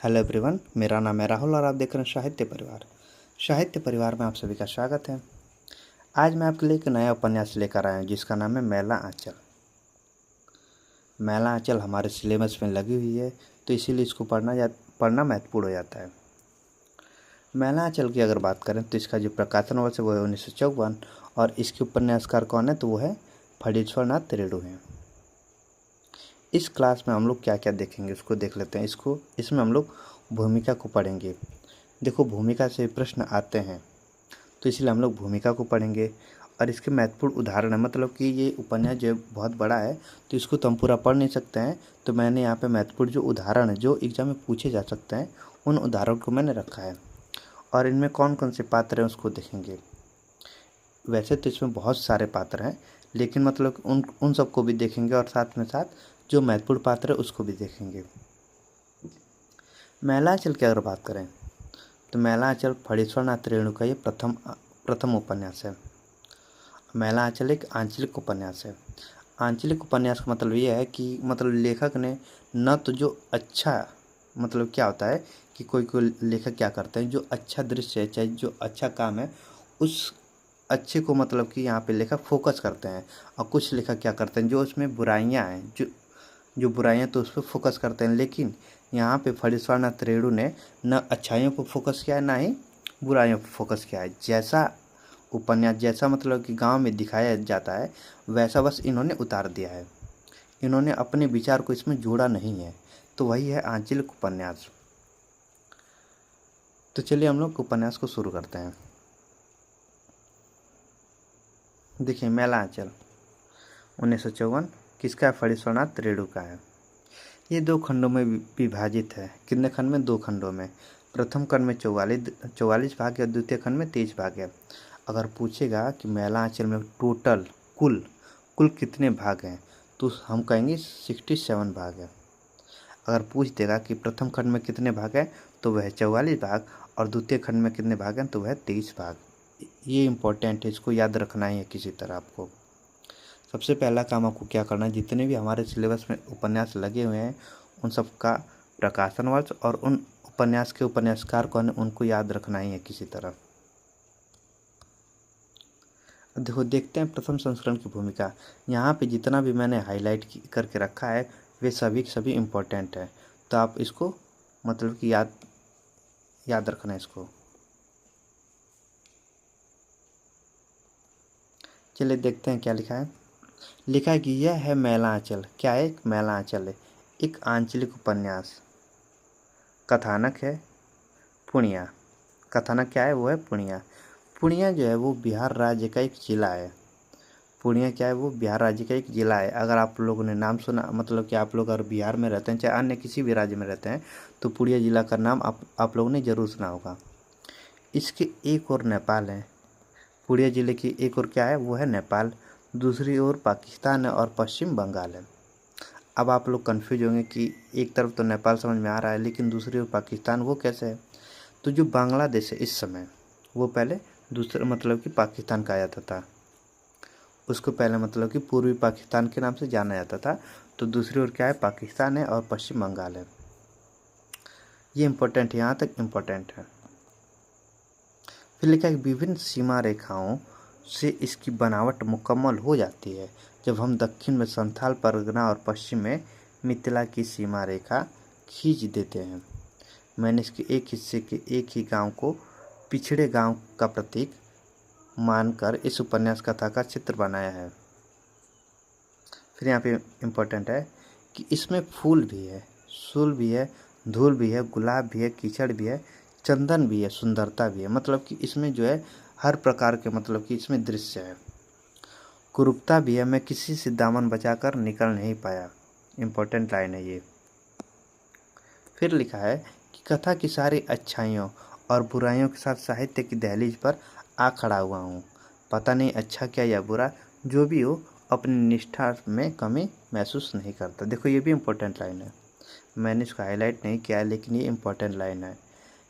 Hello everyone, मेरा नाम है राहुल और आप देख रहे हैं साहित्य परिवार। साहित्य परिवार में आप सभी का स्वागत है। आज मैं आपके लिए एक नया उपन्यास लेकर आया हूं जिसका नाम है मैला आंचल। मैला आंचल हमारे सिलेबस में लगी हुई है, तो इसीलिए इसको पढ़ना महत्वपूर्ण हो जाता है। मैला आंचल की अगर बात करें तो इसका जो प्रकाशन वर्ष है वो है 1954 और इसके उपन्यासकार कौन है तो वो है फणीश्वर नाथ त्रेडू हैं। इस क्लास में हम लोग क्या क्या देखेंगे उसको देख लेते हैं। इसमें हम लोग भूमिका को पढ़ेंगे। देखो, भूमिका से प्रश्न आते हैं तो इसलिए हम लोग भूमिका को पढ़ेंगे और इसके महत्वपूर्ण उदाहरण है। मतलब कि ये उपन्यास जो बहुत बड़ा है तो इसको तो हम पूरा पढ़ नहीं सकते हैं, तो मैंने यहाँ पे महत्वपूर्ण जो उदाहरण है जो एग्जाम में पूछे जा सकते हैं उन उदाहरण को मैंने रखा है और इनमें कौन कौन से पात्र हैं उसको देखेंगे। वैसे तो इसमें बहुत सारे पात्र हैं, लेकिन मतलब उन सबको भी देखेंगे और साथ में साथ जो महत्वपूर्ण पात्र है उसको भी देखेंगे। मैला आंचल की अगर बात करें तो मैला आंचल फणीश्वर नाथ त्रेडू का ये प्रथम उपन्यास है। मैला आंचल एक आंचलिक उपन्यास है। आंचलिक उपन्यास का मतलब ये है कि मतलब लेखक ने न तो जो अच्छा, मतलब क्या होता है कि कोई लेखक क्या करते हैं, जो अच्छा दृश्य है चाहे जो अच्छा काम है उस अच्छे को मतलब कि यहाँ पे लेखक फोकस करते हैं, और कुछ लेखक क्या करते हैं जो उसमें बुराइयाँ हैं जो बुराइयाँ तो उस पर फोकस करते हैं। लेकिन यहाँ पे फणीश्वर नाथ त्रेडू ने न अच्छाइयों पर फोकस किया है ना ही बुराइयों पर फोकस किया है। जैसा उपन्यास जैसा मतलब कि गांव में दिखाया जाता है वैसा बस इन्होंने उतार दिया है। इन्होंने अपने विचार को इसमें जोड़ा नहीं है, तो वही है आंचलिक उपन्यास। तो चलिए हम लोग उपन्यास को शुरू करते हैं। देखिए, मैला आंचल 1954 किसका है? फणीश्वर नाथ त्रेडू का है। ये 2 खंडों में विभाजित है। कितने खंड में? 2 खंडों में। प्रथम खंड में 44 भाग है और द्वितीय खंड में 23 भाग है। अगर पूछेगा कि मैला आंचल में टोटल कुल कितने भाग हैं तो हम कहेंगे 67 भाग है। अगर पूछ देगा कि प्रथम खंड में कितने भाग हैं तो वह है 44 भाग और द्वितीय खंड में कितने भाग हैं तो वह है 23 भाग। ये इम्पोर्टेंट है, इसको याद रखना ही है किसी तरह आपको। सबसे पहला काम आपको क्या करना है, जितने भी हमारे सिलेबस में उपन्यास लगे हुए हैं उन सब का प्रकाशन वर्ष और उन उपन्यास के उपन्यासकार कौन है उनको याद रखना ही है किसी तरह। देखो, देखते हैं प्रथम संस्करण की भूमिका। यहाँ पे जितना भी मैंने हाईलाइट करके रखा है वे सभी इम्पोर्टेंट है, तो आप इसको मतलब कि याद रखना है इसको। चलिए देखते हैं क्या लिखा है। लिखा है कि यह है मैला आंचल। क्या है? एक मैला आंचल है, एक आंचलिक उपन्यास। कथानक है पूर्णिया। कथानक क्या है? वो है पूर्णिया। पूर्णिया जो है वो बिहार राज्य का एक जिला है। पूर्णिया क्या है? वो बिहार राज्य का एक जिला है। अगर आप लोगों ने नाम सुना, मतलब कि आप लोग अगर बिहार में रहते हैं चाहे अन्य किसी भी राज्य में रहते हैं तो पूर्णिया जिला का नाम आप लोगों ने ज़रूर सुना होगा। इसके एक और नेपाल है। पूर्णिया जिले की एक और क्या है? वो है नेपाल। दूसरी ओर पाकिस्तान है और पश्चिम बंगाल है। अब आप लोग कन्फ्यूज होंगे कि एक तरफ तो नेपाल समझ में आ रहा है लेकिन दूसरी ओर पाकिस्तान वो कैसे है? तो जो बांग्लादेश है इस समय वो पहले दूसरा मतलब कि पाकिस्तान कहा जाता था। उसको पहले मतलब कि पूर्वी पाकिस्तान के नाम से जाना जाता था। तो दूसरी ओर क्या है? पाकिस्तान है और पश्चिम बंगाल है। ये इम्पोर्टेंट है, यहाँ तक इम्पोर्टेंट है। फिर लिखा है विभिन्न सीमा रेखाओं से इसकी बनावट मुकम्मल हो जाती है जब हम दक्षिण में संथाल परगना और पश्चिम में मिथिला की सीमा रेखा खींच देते हैं। मैंने इसके एक हिस्से के एक ही गांव को पिछड़े गांव का प्रतीक मानकर इस उपन्यास कथा का चित्र बनाया है। फिर यहाँ पे इम्पोर्टेंट है कि इसमें फूल भी है, सूल भी है, धूल भी है, गुलाब भी है, कीचड़ भी है, चंदन भी है, सुंदरता भी है। मतलब कि इसमें जो है हर प्रकार के मतलब कि इसमें दृश्य है। कुरूपता भी है, मैं किसी से दामन बचाकर निकल नहीं पाया। इम्पोर्टेंट लाइन है ये। फिर लिखा है कि कथा की सारी अच्छाइयों और बुराइयों के साथ साहित्य की दहलीज पर आ खड़ा हुआ हूँ। पता नहीं अच्छा क्या या बुरा, जो भी हो अपनी निष्ठा में कमी महसूस नहीं करता। देखो, ये भी इम्पोर्टेंट लाइन है। मैंने इसको हाईलाइट नहीं किया है लेकिन ये इम्पोर्टेंट लाइन है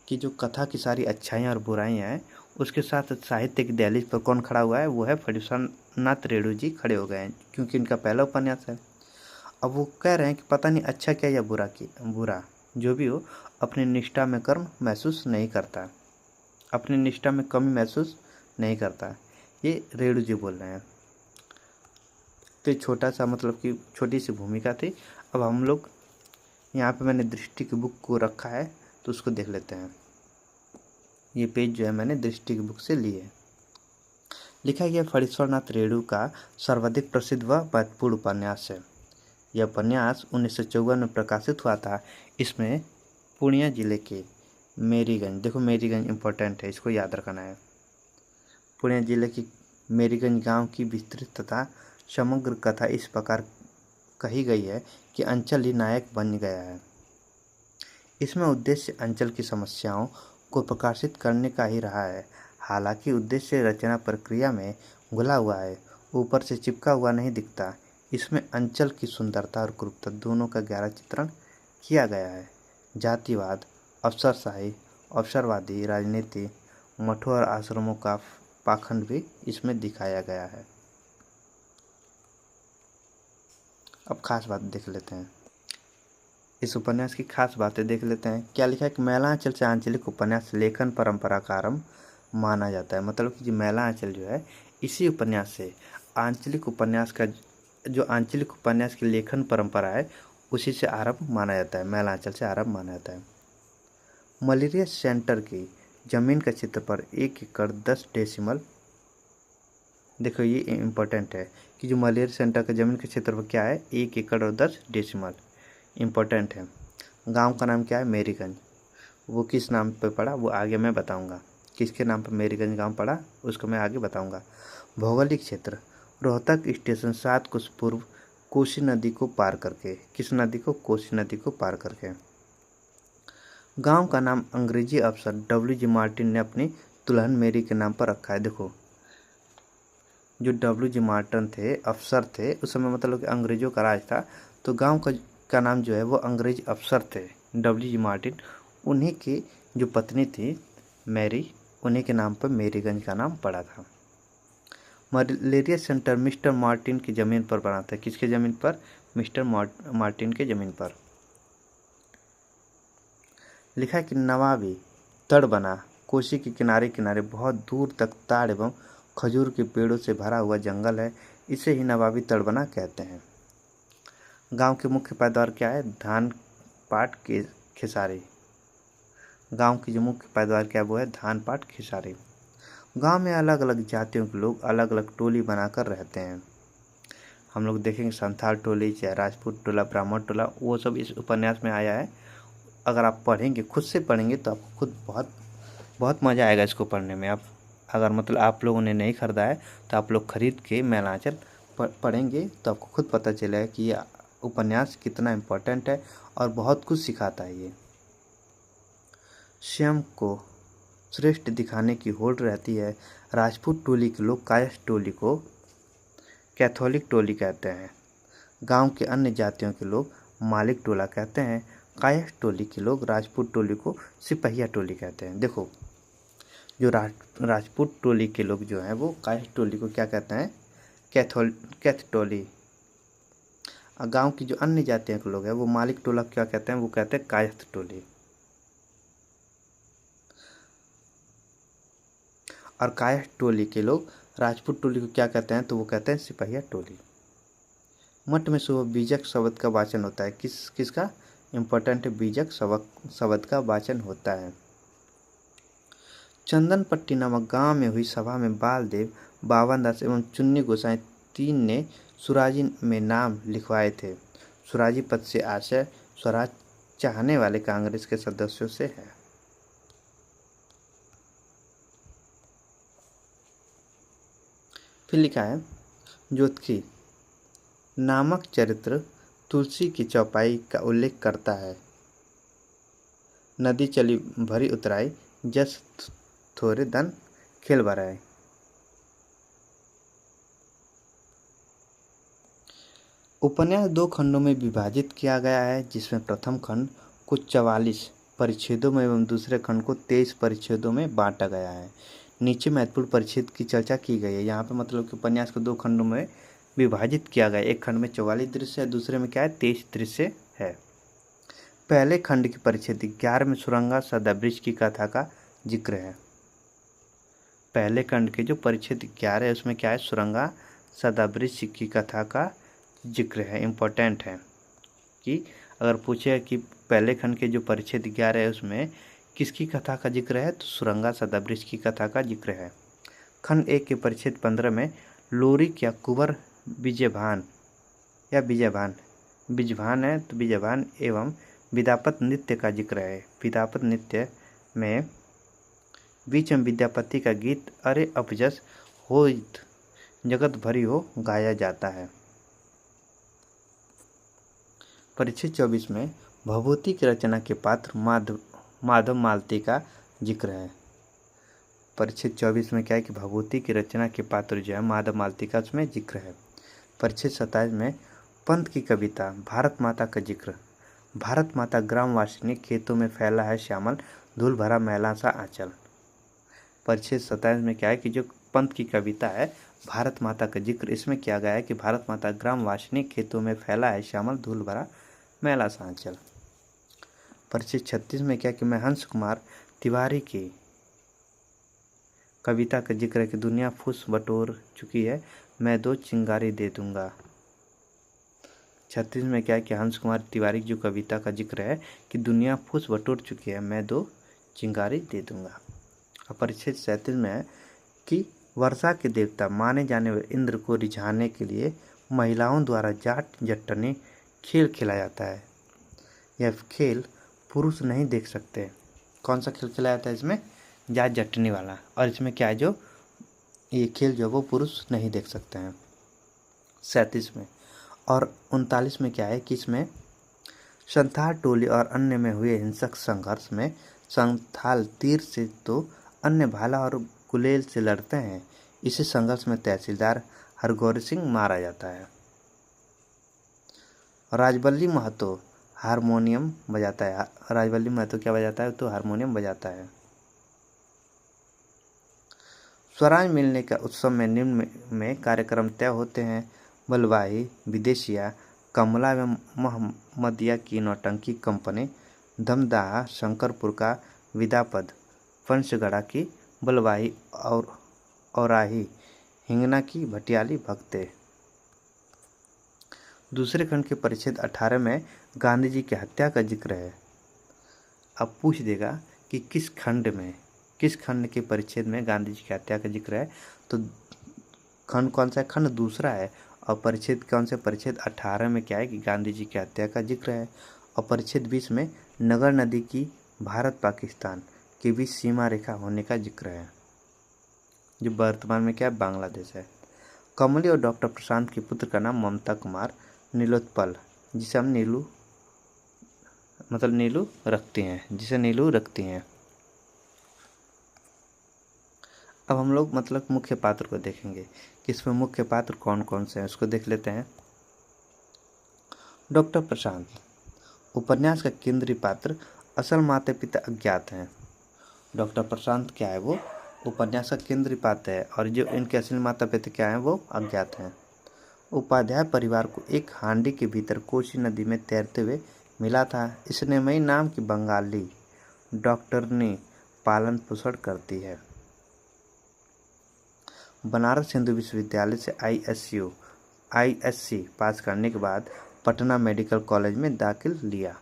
कि जो कथा की सारी अच्छाइयाँ और बुराइयाँ हैं उसके साथ साहित्य की दहलीज पर कौन खड़ा हुआ है? वो है फणीश्वर नाथ त्रेडू जी खड़े हो गए हैं, क्योंकि इनका पहला उपन्यास है। अब वो कह रहे हैं कि पता नहीं अच्छा क्या या बुरा। जो भी हो अपनी निष्ठा में कर्म महसूस नहीं करता, अपनी निष्ठा में कमी महसूस नहीं करता। ये रेणु जी बोल रहे हैं। तो छोटा सा मतलब कि छोटी सी भूमिका थी। अब हम लोग यहाँ पे मैंने दृष्टि की बुक को रखा है तो उसको देख लेते हैं। ये पेज जो है मैंने दृष्टि की बुक से ली है। लिखा गया फणीश्वरनाथ रेणु का सर्वाधिक प्रसिद्ध व महत्वपूर्ण उपन्यास है। यह उपन्यास 1954 में प्रकाशित हुआ था। इसमें पूर्णिया जिले के मेरीगंज, देखो मेरीगंज इंपॉर्टेंट है, इसको याद रखना है। पूर्णिया जिले की मेरीगंज गांव की विस्तृत तथा समग्र कथा इस प्रकार कही गई है कि अंचल ही नायक बन गया है। इसमें उद्देश्य अंचल की समस्याओं को प्रकाशित करने का ही रहा है। हालांकि उद्देश्य रचना प्रक्रिया में घुला हुआ है, ऊपर से चिपका हुआ नहीं दिखता। इसमें अंचल की सुंदरता और क्रूरता दोनों का गहरा चित्रण किया गया है। जातिवाद, अफसरशाही, अवसरवादी राजनीति, मठों और आश्रमों का पाखंड भी इसमें दिखाया गया है। अब खास बात देख लेते हैं, इस उपन्यास की खास बातें देख लेते हैं। क्या लिखा है कि मैलांचल से आंचलिक उपन्यास लेखन परंपरा का आरंभ माना जाता है। मतलब कि जो मैलांचल जो है इसी उपन्यास से आंचलिक उपन्यास का जो आंचलिक उपन्यास की लेखन परंपरा है उसी से आरंभ माना जाता है, मैलांचल से आरंभ माना जाता है। मलेरिया सेंटर की जमीन का क्षेत्रफल 1 एकड़ 10 डेसिमल। देखो ये इम्पोर्टेंट है कि जो मलेरिया सेंटर का जमीन का क्षेत्रफल क्या है, 1 एकड़ और 10 डेसिमल। इम्पोर्टेंट है। गांव का नाम क्या है, मेरीगंज। वो किस नाम पे पड़ा वो आगे मैं बताऊंगा, किसके नाम पर मेरीगंज गांव पड़ा उसको मैं आगे बताऊंगा। भौगोलिक क्षेत्र, रोहतक स्टेशन 7 कोस पूर्व कोसी नदी को पार करके। किस नदी को, कोसी नदी को पार करके। गांव का नाम अंग्रेजी अफसर W.G. मार्टिन ने अपनी दुल्हन मेरी के नाम पर रखा है। देखो जो W.G. मार्टिन थे, अफसर थे उस समय, मतलब कि अंग्रेजों का राज था, तो गांव का नाम जो है वो अंग्रेज अफसर थे W.G. मार्टिन, उन्हीं की जो पत्नी थी मैरी, उन्हीं के नाम पर मेरीगंज का नाम पड़ा था। मलेरिया सेंटर मिस्टर मार्टिन की ज़मीन पर बना था। किसके ज़मीन पर, मिस्टर मार्टिन के ज़मीन पर। लिखा है कि नवाबी तड़ बना कोसी के किनारे किनारे बहुत दूर तक ताड़ एवं खजूर के पेड़ों से भरा हुआ जंगल है। इसे ही नवाबी तड़बना कहते हैं। गांव के मुख्य पैदावार क्या है, धान, पाट, खेसारी। गांव की जो मुख्य पैदावार क्या है वो है धान, पाट, खेसारी। गांव में अलग अलग जातियों के लोग अलग अलग टोली बनाकर रहते हैं। हम लोग देखेंगे संथाल टोली, चाहे राजपूत टोला, ब्राह्मण टोला, वो सब इस उपन्यास में आया है। अगर आप पढ़ेंगे, खुद से पढ़ेंगे तो आपको खुद बहुत बहुत मज़ा आएगा इसको पढ़ने में। आप अगर मतलब आप लोगों ने नहीं खरीदा है तो आप लोग खरीद के मैलांचल पढ़ेंगे तो आपको खुद पता चलेगा कि ये उपन्यास कितना इम्पोर्टेंट है और बहुत कुछ सिखाता है। ये स्वयं को श्रेष्ठ दिखाने की होड़ रहती है। राजपूत टोली के लोग कायस्थ टोली को कैथोलिक टोली कहते हैं। गांव के अन्य जातियों के लोग मालिक टोला कहते हैं। कायस्थ टोली के लोग राजपूत टोली को सिपहिया टोली कहते हैं। देखो जो राजपूत टोली के लोग जो हैं वो कायस्थ टोली को क्या कहते हैं, कैथ टोली। गांव की जो अन्य जातियों के लोग हैं वो मालिक टोला क्या कहते हैं, वो कहते हैं कायस्थ टोली। और कायस्थ टोली के लोग राजपूत टोली को क्या कहते हैं, तो वो कहते हैं सिपहिया टोली। मठ में सुबह बीजक शब्द का वाचन होता है। किसका इम्पोर्टेंट है, बीजक शब्द का वाचन होता है। चंदनपट्टी नामक गांव में हुई सभा में बालदेव, बावन दास एवं चुन्नी गोसाई तीन ने सुराजी में नाम लिखवाए थे। सुराजी पद से आशय स्वराज चाहने वाले कांग्रेस के सदस्यों से है। फिर लिखा है ज्योतिषी नामक चरित्र तुलसी की चौपाई का उल्लेख करता है। नदी चली भरी उतराई, जस थोड़े धन खेल भराए। उपन्यास 2 खंडों में विभाजित किया गया है, जिसमें प्रथम खंड को 44 परिच्छेदों में एवं दूसरे खंड को 23 परिच्छेदों में बांटा गया है। नीचे महत्वपूर्ण परिच्छेद की चर्चा की गई है। यहाँ पे मतलब कि उपन्यास को 2 खंडों में विभाजित किया गया है। एक खंड में 44 दृश्य है, दूसरे में क्या है 23 दृश्य है। पहले खंड की परिच्छेद 11 में सुरंगा सदावृक्ष की कथा का जिक्र है। पहले खंड के जो परिच्छेद 11 है उसमें क्या है, सुरंगा सदावृक्ष की कथा का जिक्र है। इम्पोर्टेंट है कि अगर पूछे कि पहले खंड के जो परिच्छेद 11 है उसमें किसकी कथा का जिक्र है, तो सुरंगा सदावृक्ष की कथा का जिक्र है। खंड 1 के परिच्छेद 15 में लोरिक या कुंवर विजयभान या विजयभान, बिजभान है तो विजयभान एवं विद्यापत नृत्य का जिक्र है। विद्यापत नृत्य में बीच में विद्यापति का गीत अरे अपजस होइत जगत भरी हो गाया जाता है। परिच्छेद 24 में भभूति की रचना के पात्र माधव मालती का जिक्र है। परिच्छेद 24 में क्या है कि भभूति की रचना के पात्र जो है माधव मालती का उसमें जिक्र है। परिच्छेद 27 में पंत की कविता भारत माता का जिक्र। भारत माता ग्रामवासिनी खेतों में फैला है श्यामल धूल भरा मैला सा आंचल। परिच्छेद 27 में क्या है कि जो पंत की कविता है भारत माता का जिक्र, इसमें किया गया है कि भारत माता ग्रामवासिनी खेतों में फैला है श्यामल धूल भरा मैला सा आंचल। परिच्छेद 36 में क्या कि मैं हंस कुमार तिवारी की कविता का जिक्र है कि दुनिया फूस बटोर चुकी है मैं दो चिंगारी दे दूंगा। 36 में क्या है कि हंस कुमार तिवारी की जो कविता का जिक्र है कि दुनिया फूस बटोर चुकी है मैं दो चिंगारी दे दूंगा। और परिच्छेद 37 में है कि वर्षा के देवता माने जाने वाले इंद्र को रिझाने के लिए महिलाओं द्वारा जाट जट्टनी खेल खेला जाता है। यह खेल पुरुष नहीं देख सकते। कौन सा खेल खेला जाता है इसमें, जाट जट्टनी वाला, और इसमें क्या है जो ये खेल जो वो पुरुष नहीं देख सकते हैं। 37 में और 39 में क्या है कि इसमें संथाल टोली और अन्य में हुए हिंसक संघर्ष में संथाल तीर से तो अन्य भाला और गुलेल से लड़ते हैं। इसी संघर्ष में तहसीलदार हरगौरी सिंह मारा जाता है। राजबल्ली महतो हारमोनियम बजाता है। राजबल्ली महतो क्या बजाता है, तो हारमोनियम बजाता है। स्वराज मिलने का उत्सव में निम्न में कार्यक्रम तय होते हैं। बलवाही, विदेशिया, कमला एवं मोहम्मदिया की नौटंकी कंपनी, धमदाहा शंकरपुर का विद्यापद, पंचगढ़ा की बलवाही और औराही, हिंगना की भटियाली भक्ते। दूसरे खंड के परिच्छेद 18 में गांधी जी की हत्या का जिक्र है। अब पूछ देगा कि किस खंड के परिच्छेद में गांधी जी की हत्या का जिक्र है, तो खंड कौन सा है, खंड दूसरा है। और परिच्छेद कौन से, परिच्छेद 18 में क्या है कि गांधी जी की हत्या का जिक्र है। और परिच्छेद 20 में नगर नदी की भारत पाकिस्तान के बीच सीमा रेखा होने का जिक्र है, जो वर्तमान में क्या है, बांग्लादेश है। कमली और डॉक्टर प्रशांत के पुत्र का नाम ममता कुमार नीलोत्पल, जिसे हम नीलू रखती हैं। अब हम लोग मुख्य पात्र को देखेंगे कि इसमें मुख्य पात्र कौन कौन से हैं, उसको देख लेते हैं। डॉक्टर प्रशांत उपन्यास का केंद्रीय पात्र, असल माता पिता अज्ञात हैं। डॉक्टर प्रशांत क्या है, वो उपन्यास का केंद्रीय पात्र है और जो इनके असली माता पिता क्या हैं वो अज्ञात हैं। उपाध्याय परिवार को एक हांडी के भीतर कोसी नदी में तैरते हुए मिला था। स्नेहमयी नाम की बंगाली डॉक्टरनी पालन पोषण करती है। बनारस हिंदू विश्वविद्यालय से आईएससी पास करने के बाद पटना मेडिकल कॉलेज में दाखिल लिया।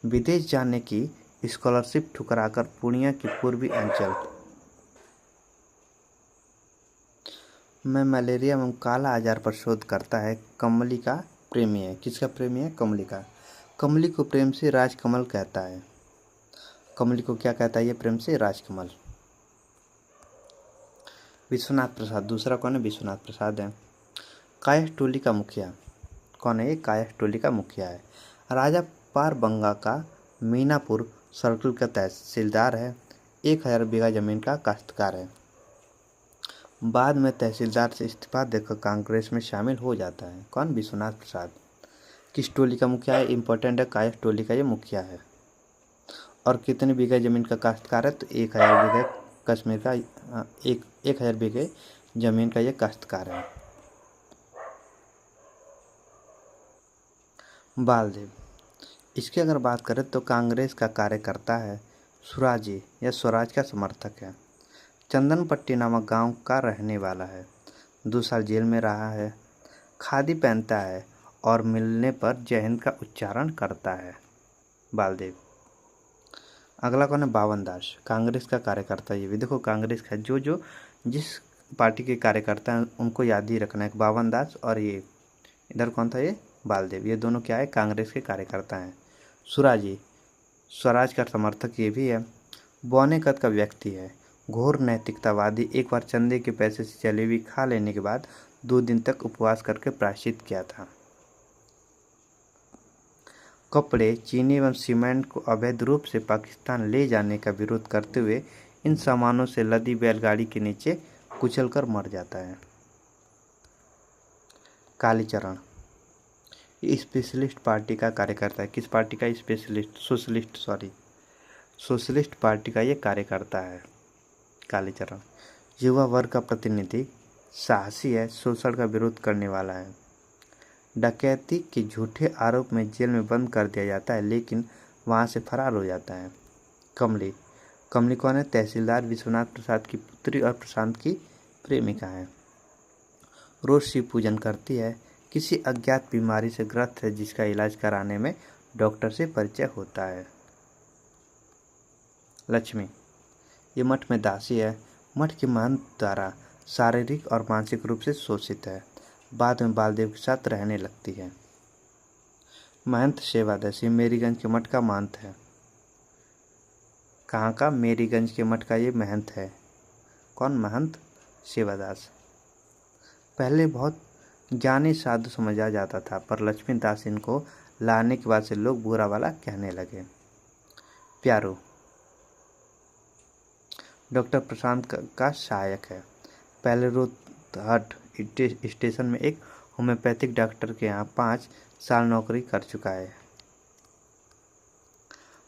विदेश जाने की स्कॉलरशिप ठुकराकर पूर्णिया की पूर्वी अंचल में मलेरिया एवं काला आजार पर शोध करता है। कमली का प्रेमी है। किसका प्रेमी है, कमली का। कमली को प्रेम से राजकमल कहता है। कमली को क्या कहता है ये प्रेम से, राजकमल। विश्वनाथ प्रसाद, दूसरा कौन है, विश्वनाथ प्रसाद है। कायस्थ टोली का मुखिया कौन है, ये कायस्थ टोली का मुखिया है। राजा पारबंगा का मीनापुर सर्कल का तहसीलदार है। 1000 बीघा जमीन का काश्तकार है। बाद में तहसीलदार से इस्तीफा देकर कांग्रेस में शामिल हो जाता है। कौन, विश्वनाथ प्रसाद। किस टोली का मुखिया है, इंपॉर्टेंट है, कायस्थ टोली का ये मुखिया है। और कितने बीघा जमीन का काश्तकार है, तो 1000 बीघा कश्मीर का 1000 बीघे जमीन का ये काश्तकार है। बालदेव इसकी अगर बात करें तो कांग्रेस का कार्यकर्ता है, सुराजी या स्वराज का समर्थक है। चंदनपट्टी नामक गांव का रहने वाला है। 2 साल जेल में रहा है। खादी पहनता है और मिलने पर जय हिंद का उच्चारण करता है। बालदेव। अगला कौन है? बावन दास, कांग्रेस का कार्यकर्ता। ये भी देखो कांग्रेस का जो जिस पार्टी के कार्यकर्ता हैं उनको याद ही रखना है। बावन दास और ये इधर कौन था? ये बालदेव। ये दोनों क्या है? कांग्रेस के कार्यकर्ता हैं। सुराजी स्वराज का समर्थक ये भी है। बौने कद का व्यक्ति है, घोर नैतिकतावादी। एक बार चंदे के पैसे से जलेबी खा लेने के बाद 2 दिन तक उपवास करके प्रायश्चित किया था। कपड़े, चीनी एवं सीमेंट को अवैध रूप से पाकिस्तान ले जाने का विरोध करते हुए इन सामानों से लदी बैलगाड़ी के नीचे कुचलकर मर जाता है। कालीचरण ये स्पेशलिस्ट पार्टी का कार्यकर्ता है। किस पार्टी का? स्पेशलिस्ट सोशलिस्ट पार्टी का ये कार्यकर्ता है कालीचरण। युवा वर्ग का प्रतिनिधि, साहसी है, शोषण का विरोध करने वाला है। डकैती के झूठे आरोप में जेल में बंद कर दिया जाता है लेकिन वहां से फरार हो जाता है। कमली कौन है? तहसीलदार विश्वनाथ प्रसाद की पुत्री और प्रशांत की प्रेमिका है। रोज शिव पूजन करती है। किसी अज्ञात बीमारी से ग्रस्त है जिसका इलाज कराने में डॉक्टर से परिचय होता है। लक्ष्मी ये मठ में दासी है। मठ के महंत द्वारा शारीरिक और मानसिक रूप से शोषित है। बाद में बालदेव के साथ रहने लगती है। महंत सेवादासी मेरीगंज के मठ का महंत है। कहाँ का? मेरीगंज के मठ का ये महंत है। कौन? महंत सेवादास। पहले बहुत ज्ञानी साधु समझा जाता था पर लक्ष्मीदास इनको लाने के बाद से लोग बुरा वाला कहने लगे। प्यारो डॉक्टर प्रशांत का सहायक है। पहले रोहतहट स्टेशन में एक होम्योपैथिक डॉक्टर के यहाँ 5 साल नौकरी कर चुका है।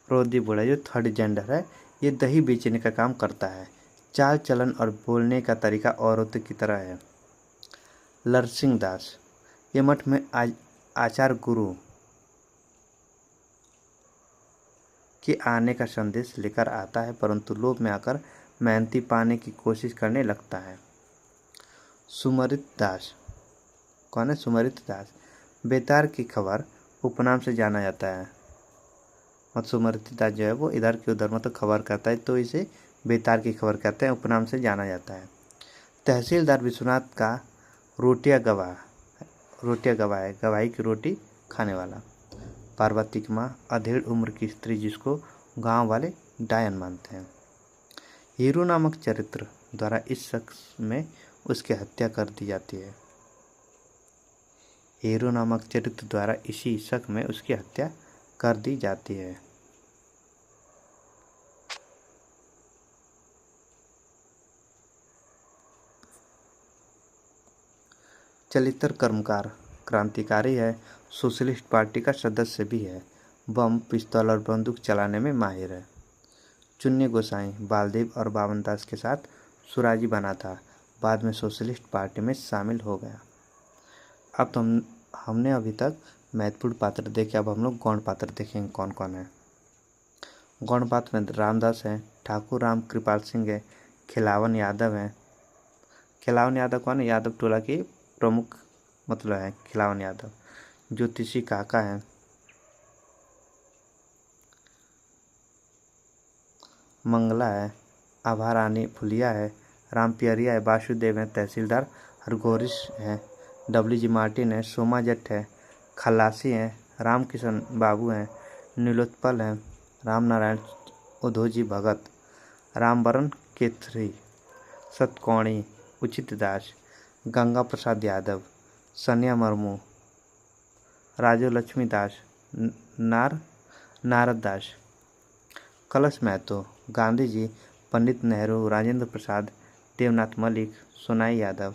रोदी बुढ़ा जो थर्ड जेंडर है, ये दही बेचने का काम करता है। चाल चलन और बोलने का तरीका औरतों की तरह है। लरसिंह दास ये मठ में आचार्य गुरु के आने का संदेश लेकर आता है परंतु लोभ में आकर मेहनती पाने की कोशिश करने लगता है। सुमरित दास कौन है? सुमरित दास बेतार की खबर उपनाम से जाना जाता है। मतलब सुमरित दास जो है वो इधर की उधर मतलब खबर करता है तो इसे बेतार की खबर कहते हैं, उपनाम से जाना जाता है। तहसीलदार विश्वनाथ का रोटियां गवाह है, गवाही की रोटी खाने वाला। पार्वती की माँ अधेड़ उम्र की स्त्री जिसको गांव वाले डायन मानते हैं। हीरू नामक चरित्र द्वारा इस शख्स में उसकी हत्या कर दी जाती है। हीरू नामक चरित्र द्वारा इसी शख्स में उसकी हत्या कर दी जाती है। चलित्र कर्मकार क्रांतिकारी है। सोशलिस्ट पार्टी का सदस्य भी है। बम, पिस्तौल और बंदूक चलाने में माहिर है। चुन्नी गोसाई बालदेव और बावन दास के साथ सुराजी बना था, बाद में सोशलिस्ट पार्टी में शामिल हो गया। अब तो हमने अभी तक महत्वपूर्ण पात्र देखे, अब हम लोग गौण पात्र देखेंगे कौन कौन है। गौण पात्र में रामदास हैं, ठाकुर राम कृपाल सिंह है, खिलावन यादव हैं। खिलावन यादव कौन है? यादव टोला की प्रमुख मतलब है खिलावन यादव। ज्योतिषी काका है। मंगला है। आभा रानी फुलिया है। राम पियरिया है। वासुदेव है। तहसीलदार हरगोरिश है। डब्ल्यू.जी. मार्टिन है। सोमा जट है। खलासी हैं। रामकिशन बाबू हैं। नीलोत्पल हैं। राम नारायण उधोजी भगत। रामबरन केथरी। सतकौणी उचित दास। गंगा प्रसाद यादव। सनिया मर्मू। राजू लक्ष्मी दास। नारद दास। कलश महतो। गांधी जी। पंडित नेहरू। राजेंद्र प्रसाद। देवनाथ मलिक। सोनाई यादव।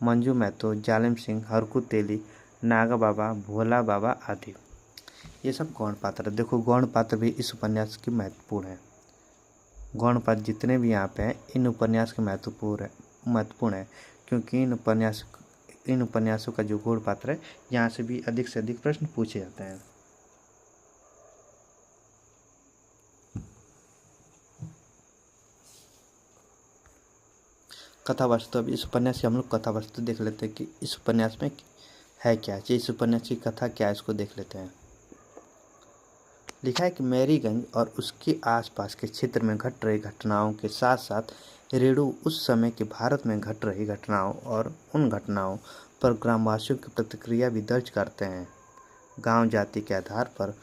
मंजू महतो। जालिम सिंह। हरकू तेली। नागा बाबा। भोला बाबा आदि। ये सब गौण पात्र। देखो गौण पात्र भी इस उपन्यास की महत्वपूर्ण है। गौण पात्र जितने भी यहाँ पे हैं इन उपन्यास के महत्वपूर्ण है क्योंकि इन उपन्यासों का जो गौण पात्र है यहाँ से भी अधिक प्रश्न पूछे जाते हैं। कथा वस्तु, अब इस उपन्यास की हम लोग कथा वस्तु देख लेते हैं कि इस उपन्यास में है क्या, इस उपन्यास की कथा क्या है, इसको देख लेते हैं। लिखा है कि मैरीगंज और उसके आसपास के क्षेत्र में घट रही घटनाओं के साथ साथ रेणु उस समय के भारत में घट रही घटनाओं और उन घटनाओं पर ग्रामवासियों की प्रतिक्रिया भी दर्ज करते हैं। गांव जाति के आधार पर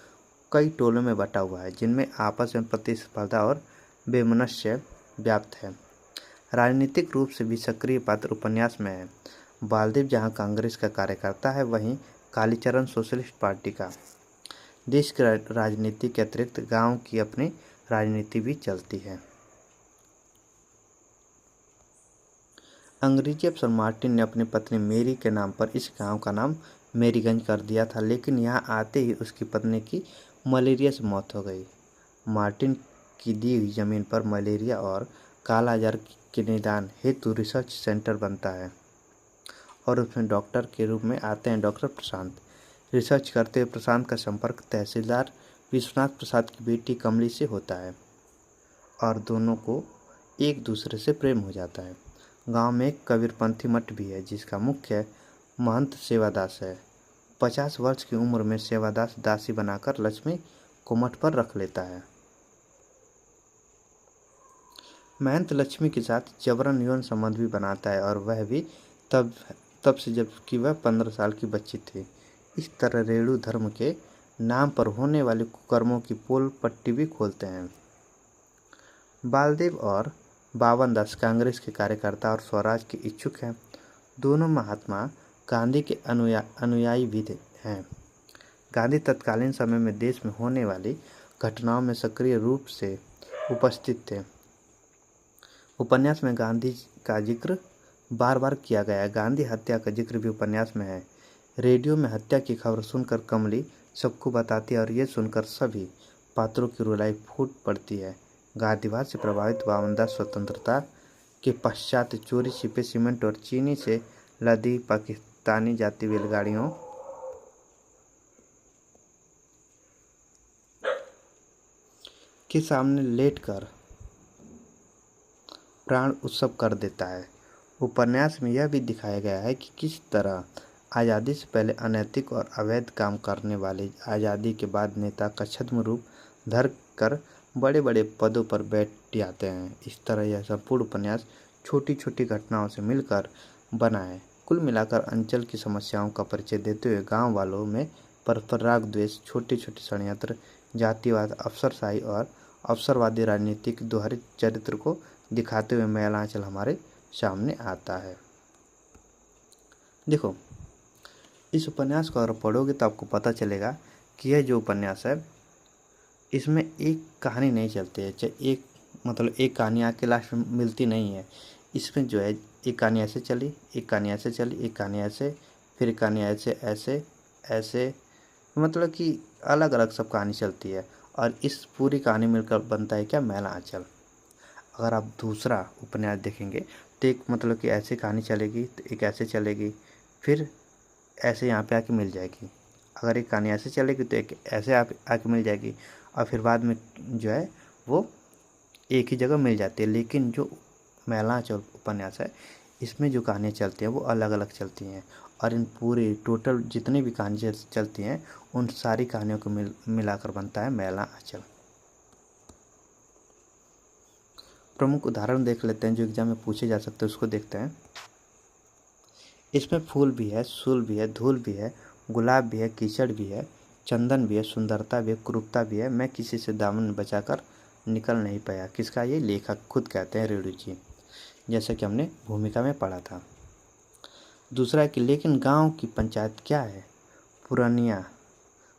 कई टोलों में बटा हुआ है, जिनमें आपस में प्रतिस्पर्धा और वैमनस्य व्याप्त है। राजनीतिक रूप से भी सक्रिय पात्र उपन्यास में है। बालदेव जहां कांग्रेस का कार्यकर्ता है, वहीं कालीचरण सोशलिस्ट पार्टी का। देश की राजनीति के अतिरिक्त गांव की अपनी राजनीति भी चलती है। अंग्रेजी अफसर मार्टिन ने अपनी पत्नी मेरी के नाम पर इस गांव का नाम मैरीगंज कर दिया था, लेकिन यहां आते ही उसकी पत्नी की मलेरिया से मौत हो गई। मार्टिन की दी हुई जमीन पर मलेरिया और कालाजार के निदान हेतु रिसर्च सेंटर बनता है और उसमें डॉक्टर के रूप में आते हैं डॉक्टर प्रशांत। रिसर्च करते हुए प्रशांत का संपर्क तहसीलदार विश्वनाथ प्रसाद की बेटी कमली से होता है और दोनों को एक दूसरे से प्रेम हो जाता है। गांव में एक कबीरपंथी मठ भी है, जिसका मुख्य महंत सेवादास है। 50 वर्ष की उम्र में सेवादास दासी बनाकर लक्ष्मी को मठ पर रख लेता है। महंत लक्ष्मी के साथ जबरन यौन संबंध भी बनाता है और वह भी तब से जबकि वह 15 साल की बच्ची थी। इस तरह रेणु धर्म के नाम पर होने वाले कुकर्मों की पोल पट्टी भी खोलते हैं। बालदेव और बावन दास कांग्रेस के कार्यकर्ता और स्वराज के इच्छुक हैं। दोनों महात्मा गांधी के अनुयायी भी हैं। गांधी तत्कालीन समय में देश में होने वाली घटनाओं में सक्रिय रूप से उपस्थित थे। उपन्यास में गांधी का जिक्र बार बार किया गया है। गांधी हत्या का जिक्र भी उपन्यास में है। रेडियो में हत्या की खबर सुनकर कमली सबको बताती है और ये सुनकर सभी पात्रों की रुलाई फूट पड़ती है। गांधीवाद से प्रभावित बावनदास स्वतंत्रता के पश्चात चोरी छिपे सीमेंट और चीनी से लदी पाकिस्तानी जाती बैलगाड़ियों के सामने लेटकर प्राण उत्सव कर देता है। उपन्यास में यह भी दिखाया गया है कि किस तरह आज़ादी से पहले अनैतिक और अवैध काम करने वाले आज़ादी के बाद नेता का छद्म रूप धर कर बड़े बड़े पदों पर बैठ जाते हैं। इस तरह यह संपूर्ण उपन्यास छोटी छोटी घटनाओं से मिलकर बना है। कुल मिलाकर अंचल की समस्याओं का परिचय देते हुए गांव वालों में परस्पर राग द्वेष, छोटे छोटे षड्यंत्र, जातिवाद, अफसरशाही और अवसरवादी राजनीतिक दोहरे चरित्र को दिखाते हुए मैलांचल हमारे सामने आता है। देखो, इस उपन्यास को अगर पढ़ोगे तो आपको पता चलेगा कि यह जो उपन्यास है, इसमें एक कहानी नहीं चलती है। एक कहानी आके लास्ट में मिलती नहीं है। इसमें जो है एक कहानी ऐसे चली, एक कहानी ऐसे चली, एक कहानी ऐसे, फिर एक कहानी ऐसे ऐसे ऐसे, मतलब कि अलग अलग सब कहानी चलती है और इस पूरी कहानी मिलकर बनता है क्या, मैलांचल। अगर आप दूसरा उपन्यास देखेंगे तो एक मतलब कि ऐसे कहानी चलेगी तो एक ऐसे चलेगी, फिर ऐसे यहाँ पे आके मिल जाएगी। अगर एक कहानी ऐसे चलेगी तो एक ऐसे आके मिल जाएगी और फिर बाद में जो है वो एक ही जगह मिल जाती है। लेकिन जो मैलांचल उपन्यास है, इसमें जो कहानियाँ चलती हैं वो अलग अलग चलती हैं और इन पूरी टोटल जितनी भी कहानियाँ चलती हैं उन सारी कहानियों को मिलाकर बनता है मैलांचल। प्रमुख उदाहरण देख लेते हैं जो एग्जाम में पूछे जा सकते हैं, उसको देखते हैं। इसमें फूल भी है, सूल भी है, धूल भी है, गुलाब भी है, कीचड़ भी है, चंदन भी है, सुंदरता भी है, क्रूरता भी है, मैं किसी से दामन बचाकर निकल नहीं पाया। किसका? ये लेखक खुद कहते हैं, रेणु जी, जैसा कि हमने भूमिका में पढ़ा था। दूसरा है कि लेकिन गांव की पंचायत क्या है, पुरानिया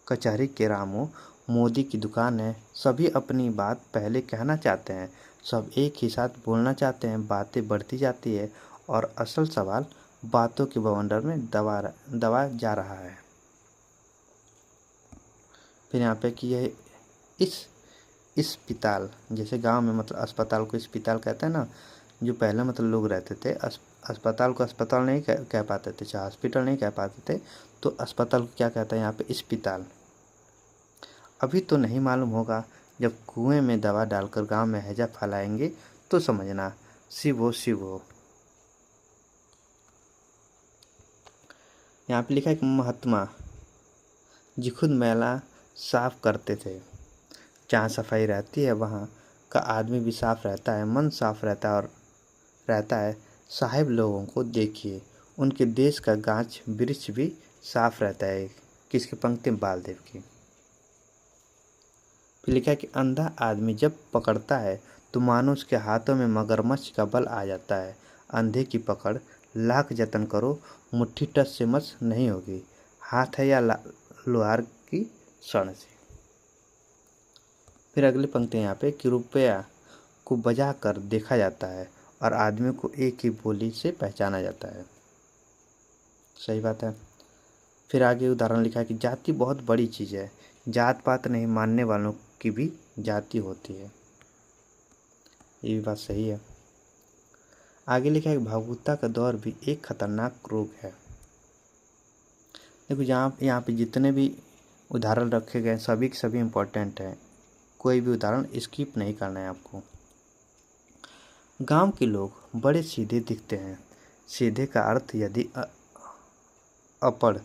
कचहरी के रामू, मोदी की दुकान है, सभी अपनी बात पहले कहना चाहते हैं, सब एक ही साथ बोलना चाहते हैं, बातें बढ़ती जाती है और असल सवाल बातों के बवंडर में दबा जा रहा है। फिर यहाँ पे कि यह अस्पताल, जैसे गांव में मतलब अस्पताल को अस्पताल कहते हैं ना, जो पहले मतलब लोग रहते थे अस्पताल को अस्पताल नहीं कह पाते थे, चाहे हॉस्पिटल नहीं कह पाते थे, तो अस्पताल को क्या कहता है यहाँ पे, अस्पताल। अभी तो नहीं मालूम होगा, जब कुएं में दवा डालकर गांव में हैजा फैलाएंगे तो समझना, शिव हो शिव हो। यहाँ पे लिखा है कि महात्मा जी खुद मैला साफ करते थे। जहाँ सफाई रहती है वहाँ का आदमी भी साफ रहता है, मन साफ रहता है और रहता है। साहिब लोगों को देखिए, उनके देश का गाछ वृक्ष भी साफ रहता है। किसकी पंक्ति? बालदेव की। फिर लिखा है कि अंधा आदमी जब पकड़ता है तो मानो उसके हाथों में मगरमच्छ का बल आ जाता है। अंधे की पकड़ लाख जतन करो, मुट्ठी टस से मस नहीं होगी, हाथ है या लोहार की सण से। फिर अगली पंक्ति यहाँ पे कि रुपया को बजा कर देखा जाता है और आदमी को एक ही बोली से पहचाना जाता है। सही बात है। फिर आगे उदाहरण लिखा है कि जाति बहुत बड़ी चीज़ है, जात पात नहीं मानने वालों की भी जाति होती है। ये भी बात सही है। आगे लिखा है कि भावुकता का दौर भी एक खतरनाक रोग है। देखो यहाँ पे जितने भी उदाहरण रखे गए सभी के सभी इम्पोर्टेंट हैं, कोई भी उदाहरण स्किप नहीं करना है आपको। गांव के लोग बड़े सीधे दिखते हैं। सीधे का अर्थ यदि अपढ़,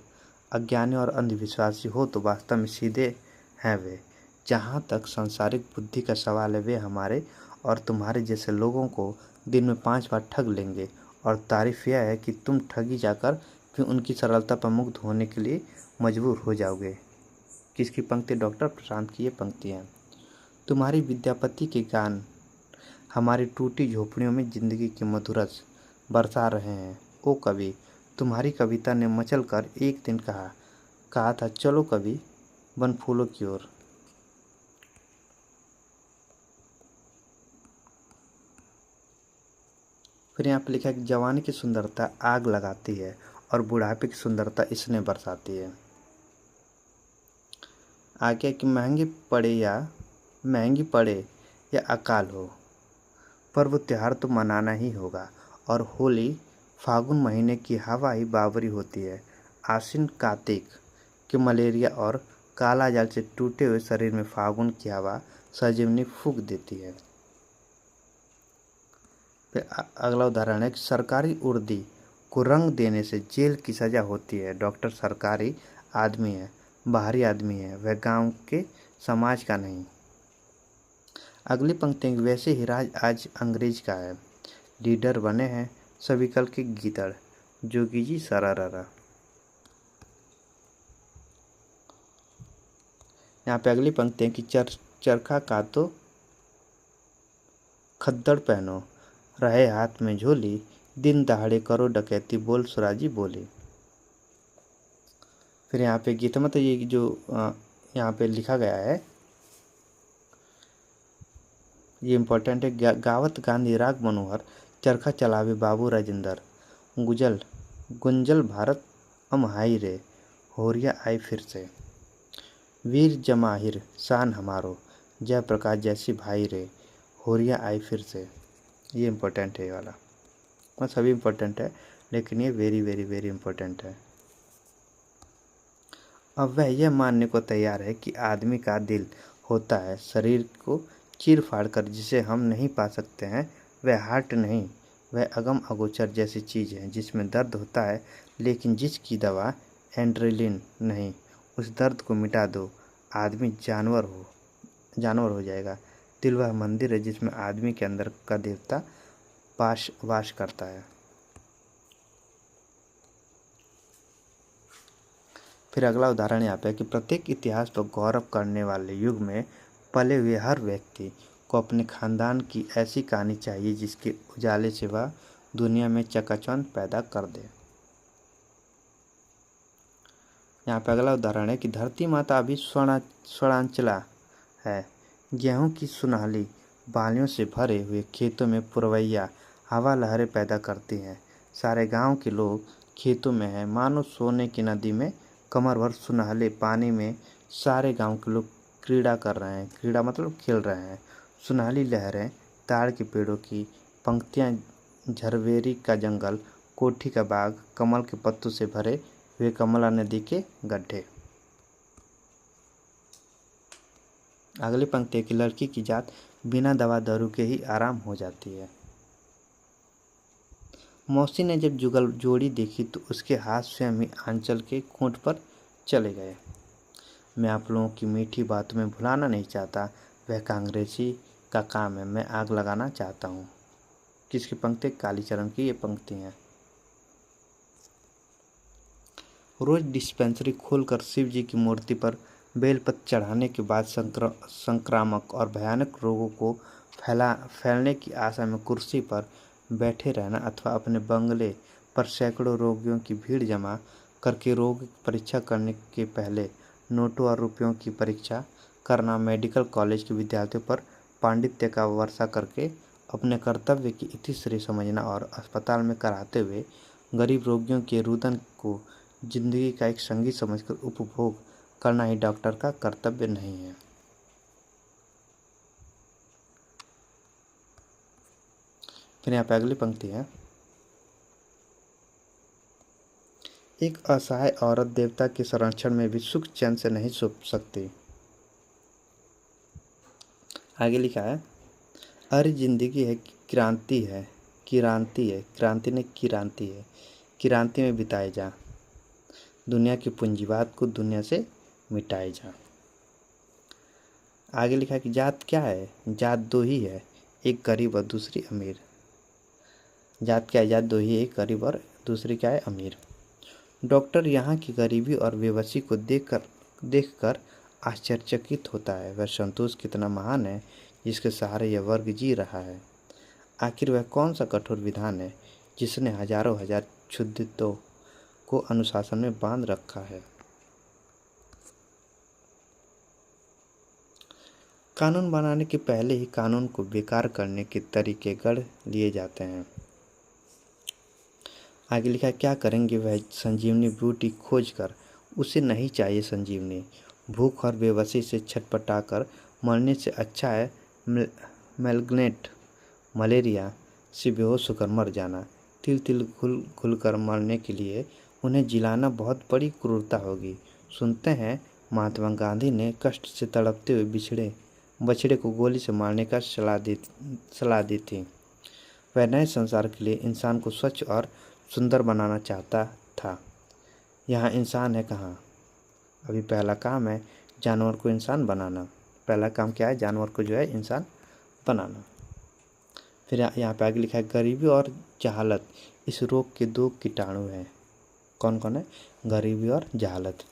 अज्ञानी और अंधविश्वासी हो तो वास्तव में सीधे हैं वे। जहाँ तक सांसारिक बुद्धि का सवाल है, वे हमारे और तुम्हारे जैसे लोगों को दिन में 5 बार ठग लेंगे और तारीफ यह है कि तुम ठगी जाकर फिर उनकी सरलता पर मुग्ध होने के लिए मजबूर हो जाओगे। किसकी पंक्ति? डॉक्टर प्रशांत की ये पंक्ति है। तुम्हारी विद्यापति के गान हमारी टूटी झोपड़ियों में जिंदगी की मधुरस बरसा रहे हैं। ओ कवि, तुम्हारी कविता ने मचल कर एक दिन कहा था, चलो कवि वन फूलों की ओर। फिर यहाँ पर लिखा है कि जवानी की सुंदरता आग लगाती है और बुढ़ापे की सुंदरता इसने बरसाती है। आगे कि महंगी पड़े या अकाल हो, पर्व त्योहार तो मनाना ही होगा। और होली फागुन महीने की हवा ही बावरी होती है। आश्विन कार्तिक के मलेरिया और काला जाल से टूटे हुए शरीर में फागुन की हवा सजीवनी फूंक देती है। फिर अगला उदाहरण है कि सरकारी उर्दी को रंग देने से जेल की सजा होती है। डॉक्टर सरकारी आदमी है, बाहरी आदमी है, वह गांव के समाज का नहीं। अगली पंक्ति वैसे ही राज आज अंग्रेज का है, लीडर बने हैं सभी कल के गीदड़, जोगी जी सरारा। यहाँ पे अगली पंक्ति है कि चरखा कातो खद्दड़ पहनो, रहे हाथ में झोली, दिन दहाड़े करो डकैती, बोल सुराजी बोली। फिर यहाँ पे गीत मतलब ये जो यहाँ पे लिखा गया है ये इम्पोर्टेंट है। गावत गांधी राग मनोहर, चरखा चलावे बाबू राजेंद्र, गुंजल भारत हम हाई रे, होरिया आई फिर से, वीर जमाहिर शान हमारो, जय प्रकाश जैसी भाई रे, होरिया आई फिर से। ये इम्पोर्टेंट है ये वाला, मतलब सभी इम्पोर्टेंट है लेकिन ये वेरी वेरी वेरी इम्पोर्टेंट है। अब वह यह मानने को तैयार है कि आदमी का दिल होता है शरीर को चीर फाड़ कर जिसे हम नहीं पा सकते हैं। वह हार्ट नहीं, वह अगम अगोचर जैसी चीज़ है जिसमें दर्द होता है लेकिन जिसकी दवा एड्रेनलिन नहीं। उस दर्द को मिटा दो, आदमी जानवर हो जाएगा। दिल वह मंदिर है जिसमें आदमी के अंदर का देवता वास करता है। फिर अगला उदाहरण यहाँ पे है कि प्रत्येक इतिहास पर गौरव करने वाले युग में पले हुए हर व्यक्ति को अपने खानदान की ऐसी कहानी चाहिए जिसके उजाले से वह दुनिया में चकाचौंध पैदा कर दे। यहाँ पे अगला उदाहरण है कि धरती माता अभी स्वर्णांचला है, गेहूं की सुनहली बालियों से भरे हुए खेतों में पुरवैया हवा लहरें पैदा करती हैं। सारे गांव के लोग खेतों में हैं, मानो सोने की नदी में कमर भर सुनहले पानी में सारे गांव के लोग क्रीड़ा कर रहे हैं। क्रीड़ा मतलब खेल रहे हैं। सुनहली लहरें, ताड़ के पेड़ों की पंक्तियां, झरवेरी का जंगल, कोठी का बाग, कमल के पत्तों से भरे हुए कमला नदी के गड्ढे। अगली पंक्ति की लड़की की जात बिना दवा दारू के ही आराम हो जाती है। मौसी ने जब जुगल जोड़ी देखी तो उसके हाथ स्वयं ही आंचल के खूंट पर चले गए। मैं आप लोगों की मीठी बातों में भुलाना नहीं चाहता, वह कांग्रेसी का काम है, मैं आग लगाना चाहता हूँ। किसकी पंक्ति? कालीचरण की ये पंक्ति है। रोज डिस्पेंसरी खोलकर शिव जी की मूर्ति पर बेलपत्र चढ़ाने के बाद संक्रामक और भयानक रोगों को फैलने की आशा में कुर्सी पर बैठे रहना अथवा अपने बंगले पर सैकड़ों रोगियों की भीड़ जमा करके रोग की परीक्षा करने के पहले नोटों और रुपयों की परीक्षा करना, मेडिकल कॉलेज के विद्यार्थियों पर पांडित्य का वर्षा करके अपने कर्तव्य की इतिश्री समझना और अस्पताल में कराते हुए गरीब रोगियों के रुदन को जिंदगी का एक संगीत समझकर उपभोग करना ही डॉक्टर का कर्तव्य नहीं है। फिर यहाँ पे अगली पंक्ति है। एक असहाय औरत देवता के संरक्षण में भी सुख चैन से नहीं सो सकती। आगे लिखा है, अरे जिंदगी है क्रांति है, क्रांति है, क्रांति ने किरांति है, क्रांति में बिताए जा, दुनिया की पूंजीवाद को दुनिया से मिटाए जा। आगे लिखा है कि जात क्या है? जात दो ही है, एक गरीब और दूसरी अमीर। जात क्या है? जात दो ही है, एक गरीब और दूसरी क्या है? अमीर। डॉक्टर यहाँ की गरीबी और बेबसी को देखकर आश्चर्यचकित होता है। वह संतोष कितना महान है जिसके सहारे यह वर्ग जी रहा है। आखिर वह कौन सा कठोर विधान है जिसने हजारों हजार क्षुधितों को अनुशासन में बांध रखा है। कानून बनाने के पहले ही कानून को बेकार करने के तरीके गढ़ लिए जाते हैं। आगे लिखा, क्या करेंगे वह संजीवनी बूटी खोज कर? उसे नहीं चाहिए संजीवनी। भूख और बेबसी से छटपटाकर मरने से अच्छा है मैलग्नेट मलेरिया से बेहोश होकर मर जाना। तिल तिल घुल घुल कर मरने के लिए उन्हें जिलाना बहुत बड़ी क्रूरता होगी। सुनते हैं महात्मा गांधी ने कष्ट से तड़पते हुए बछड़े को गोली से मारने का सलाह दी थी। वह नए संसार के लिए इंसान को स्वच्छ और सुंदर बनाना चाहता था। यहाँ इंसान है कहाँ? अभी पहला काम है जानवर को इंसान बनाना। पहला काम क्या है? जानवर को जो है इंसान बनाना। फिर यहाँ पे आगे लिखा है, गरीबी और जहालत इस रोग के दो कीटाणु हैं। कौन कौन है? गरीबी और जहालत।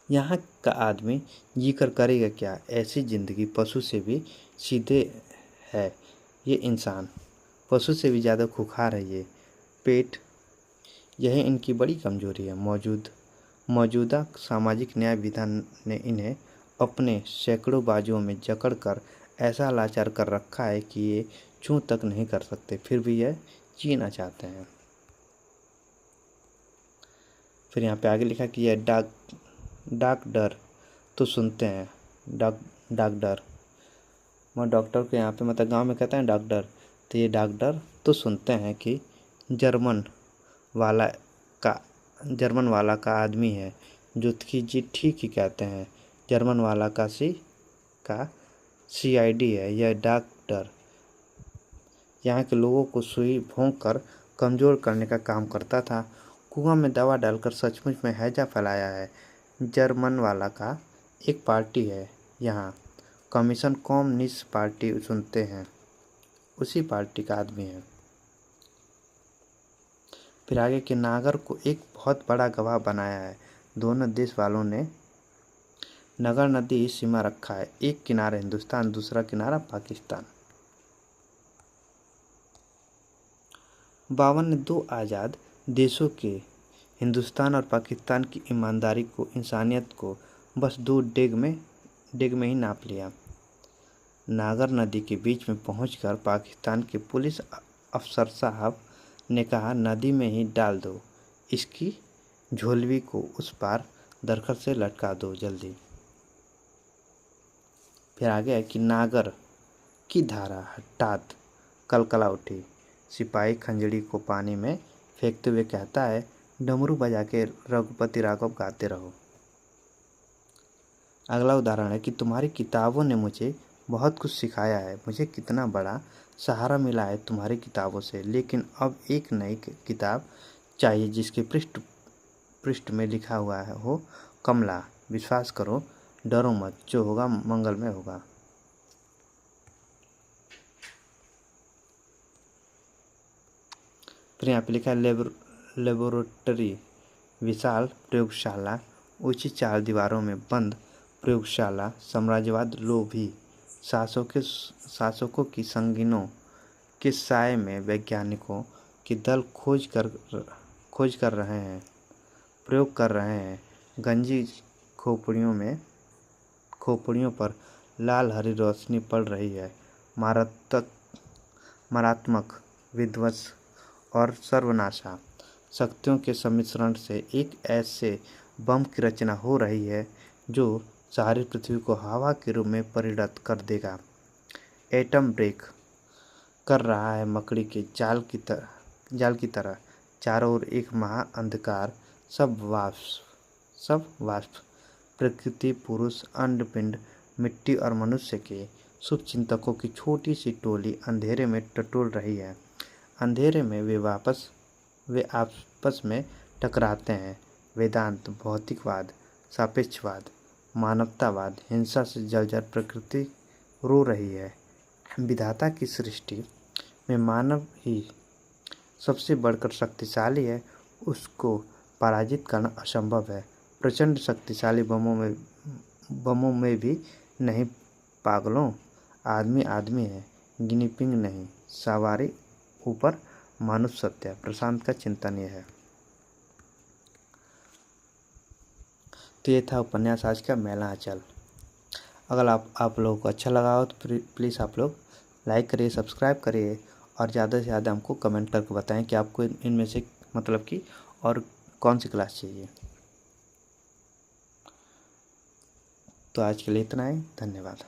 यहाँ का आदमी जीकर करेगा क्या? ऐसी जिंदगी पशु से भी सीधे है ये इंसान, पशु से भी ज़्यादा खुखार है ये पेट। यही इनकी बड़ी कमजोरी है। मौजूदा सामाजिक न्याय विधान ने इन्हें अपने सैकड़ों बाजुओं में जकड़कर ऐसा लाचार कर रखा है कि ये चूं तक नहीं कर सकते, फिर भी यह जीना चाहते हैं। फिर यहाँ पे आगे लिखा कि यह डाक डर तो सुनते हैं। डाक डर डॉक्टर को यहाँ पे मतलब गांव में कहते हैं डॉक्टर, तो ये डॉक्टर तो सुनते हैं कि जर्मन वाला का आदमी है जो कि जी ठीक ही कहते हैं। जर्मन वाला का CID है। यह डॉक्टर यहाँ के लोगों को सुई भोंक कर कमज़ोर करने का काम करता था। कुआं में दवा डालकर सचमुच में हैजा फैलाया है। जर्मन वाला का एक पार्टी है यहाँ, कमीशन कम्युनिस्ट पार्टी सुनते हैं, उसी पार्टी का आदमी है। फिर आगे के नागर को एक बहुत बड़ा गवाह बनाया है। दोनों देश वालों ने नगर नदी सीमा रखा है, एक किनारा हिंदुस्तान, दूसरा किनारा पाकिस्तान। 52 ने दो आज़ाद देशों के हिंदुस्तान और पाकिस्तान की ईमानदारी को, इंसानियत को बस 2 डेग में ही नाप लिया। नागर नदी के बीच में पहुंचकर पाकिस्तान के पुलिस अफसर साहब ने कहा, नदी में ही डाल दो, इसकी झोलवी को उस पार दरख्त से लटका दो जल्दी। फिर आगे है कि नागर की धारा हठात कलकला उठी। सिपाही खंजड़ी को पानी में फेंकते हुए कहता है, डमरू बजा के रघुपति राघव गाते रहो। अगला उदाहरण है कि तुम्हारी किताबों ने मुझे बहुत कुछ सिखाया है। मुझे कितना बड़ा सहारा मिला है तुम्हारी किताबों से। लेकिन अब एक नई किताब चाहिए जिसके पृष्ठ पृष्ठ में लिखा हुआ है हो कमला, विश्वास करो, डरो मत, जो होगा मंगलमय होगा। फिर यहाँ पे लिखा है लेबोरेटरी, विशाल प्रयोगशाला, ऊंची 4 दीवारों में बंद प्रयोगशाला, साम्राज्यवाद लोभी शासकों की संगीनों के साए में वैज्ञानिकों की दल खोज कर रहे हैं, प्रयोग कर रहे हैं। गंजी खोपड़ियों पर लाल हरी रोशनी पड़ रही है। मारात्मक विध्वंस और सर्वनाशा शक्तियों के सम्मिश्रण से एक ऐसे बम की रचना हो रही है जो सारी पृथ्वी को हवा के रूप में परिणत कर देगा। एटम ब्रेक कर रहा है मकड़ी के जाल की तरह। चारों ओर एक महा अंधकार, सब वाष्प। प्रकृति, पुरुष, अंडपिंड, मिट्टी और मनुष्य के शुभ चिंतकों की छोटी सी टोली अंधेरे में टटोल रही है। अंधेरे में वे आपस में टकराते हैं। वेदांत, भौतिकवाद, सापेक्षवाद, मानवतावाद, हिंसा से जर्जर प्रकृति रो रही है। विधाता की सृष्टि में मानव ही सबसे बढ़कर शक्तिशाली है, उसको पराजित करना असंभव है। प्रचंड शक्तिशाली बमों में भी नहीं पागलों, आदमी आदमी है, गिनीपिग नहीं। सवारी ऊपर मानुष सत्य। प्रशांत का चिंतन यह है। तो ये था उपन्यास आज का मैला आंचल। अगर आप लोगों को अच्छा लगा हो तो प्लीज़ आप लोग लाइक करिए, सब्सक्राइब करिए और ज़्यादा से ज़्यादा हमको कमेंट करके बताएं कि आपको इनमें से मतलब कि और कौन सी क्लास चाहिए। तो आज के लिए इतना ही, धन्यवाद।